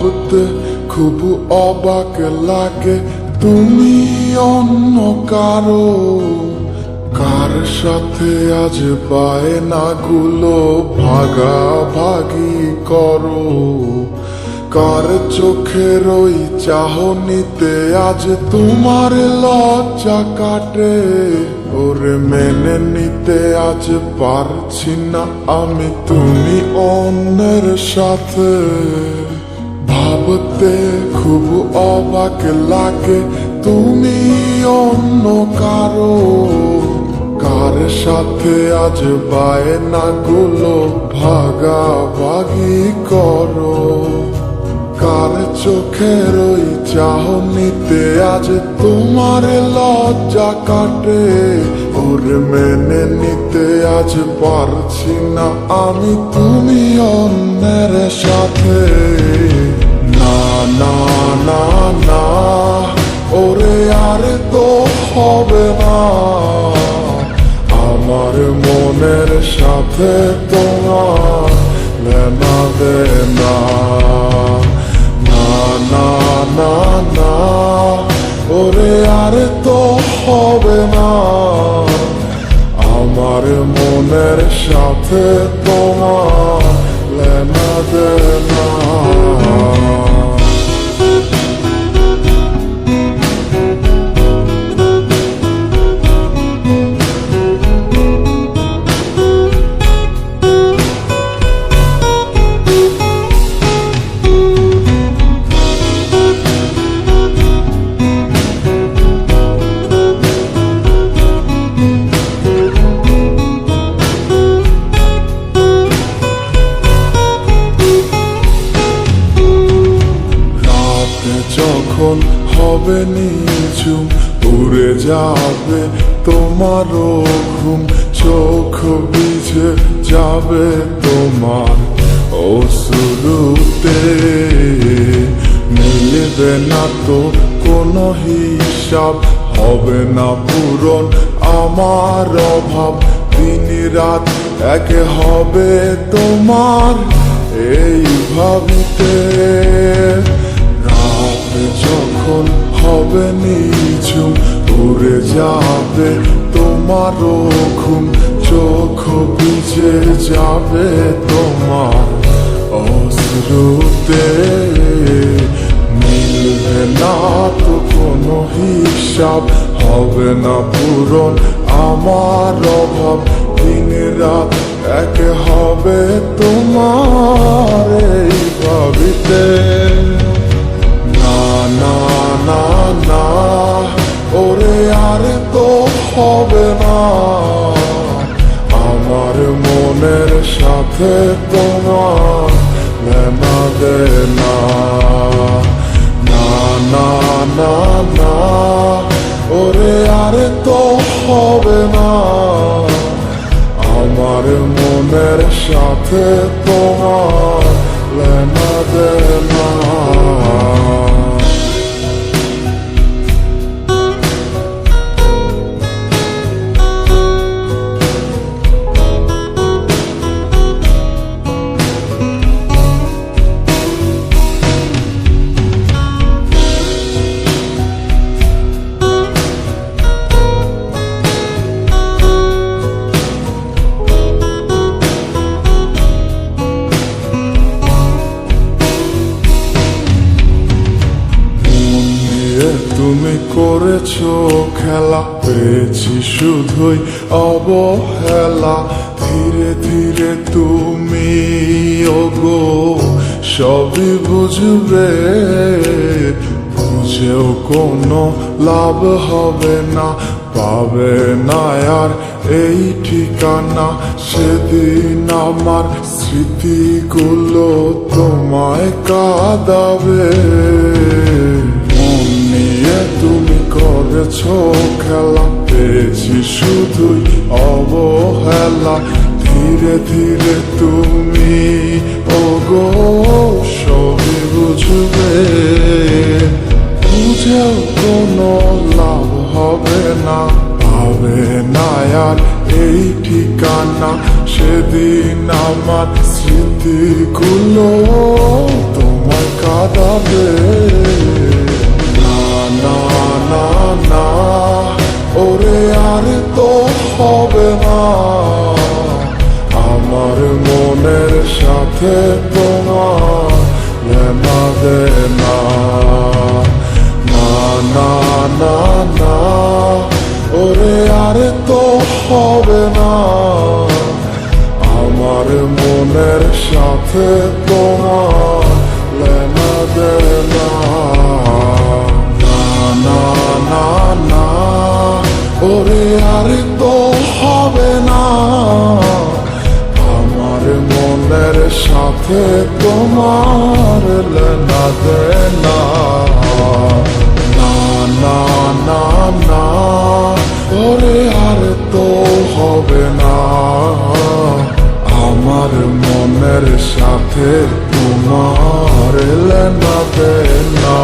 ভাবতে খুব অবাক লাগে তুমি অন্য কারো। কার সাথে আজ বায়নাগুলো ভাগাভাগি করো, কার চোখের ওই চাহনিতে আজ তোমার লজ্জা কাটে। ওরে মেনে নিতে আজ পারছি না আমি তুমি অন্যের সাথে। ভাবতে খুব অবাক লাগে তুমি অন্য কারো। কার সাথে আজ বায়নাগুলো ভাগাভাগি করো, কার চোখের ওই চাহনিতে আজ তোমার লজ্জা কাটে। ওরে মেনে নিতে আজ পারছি না আমি তুমি অন্যের সাথে। না না না না ওরে আর তো হবে না, আমার মনের সাথে তোমার লেনা দেনা। না না না না ওরে আর তো হবে না, আমার মনের সাথে তোমার লেনা দেনা। যখন হবে নিঝুম উড়ে যাবে তোমারও ঘুম, চোখ ভিজে যাবে তোমার অশ্রুতে। মিলবে না তো কোনো হিসাব, হবে না পূরণ আমার অভাব। দিন রাত এক হবে তোমার এই ভাবিতে। যখন হবে নিঝুম উড়ে যাবে তোমারও ঘুম, চোখ ভিজে যাবে তোমার অশ্রুতে। মিলবে না তো কোনো হিসাব, হবে না পূরণ আমার অভাব। দিন রাত এক হবে তোমার এই ভাবিতে। না না না ওরে আর তো হবে না, আমার মনের সাথে তোমার লেনা দেনা। না না না না ওরে আর তো হবে না, আমার মনের সাথে তোমার লেনা দেনা। তুমি করেছো খেলা, পেয়েছি শুধুই অবহেলা। ধীরে ধীরে তুমি ওগো সবই বুঝবে, বুঝেও কোনো লাভ হবে না। পাবে না আর এই ঠিকানা, সেদিন আমার স্মৃতিগুলো তোমায় কাঁদাবে। তুমি করেছো খেলা, পেয়েছি শুধুই অবহেলা। ধীরে ধীরে তুমি ওগো সবই বুঝবে, বুঝেও কোনো লাভ হবে না। পাবে না আর এই ঠিকানা, সেদিন আমার স্মৃতিগুলো তোমায় কাঁদা দে না না না না ওরে আর তো হবে না আমার মনের সাথে তোমার লেনা দে না না না না না ওরে আর তো হবে না আমার মনের সাথে তোমার লেনা দে না না না না না ওরে আর তো হবে না আমার মনের সাথে তোমার লেনা দে না না না না না ওরে আর তো হবে না আমার মনের সাথে তোমার লেনা দে না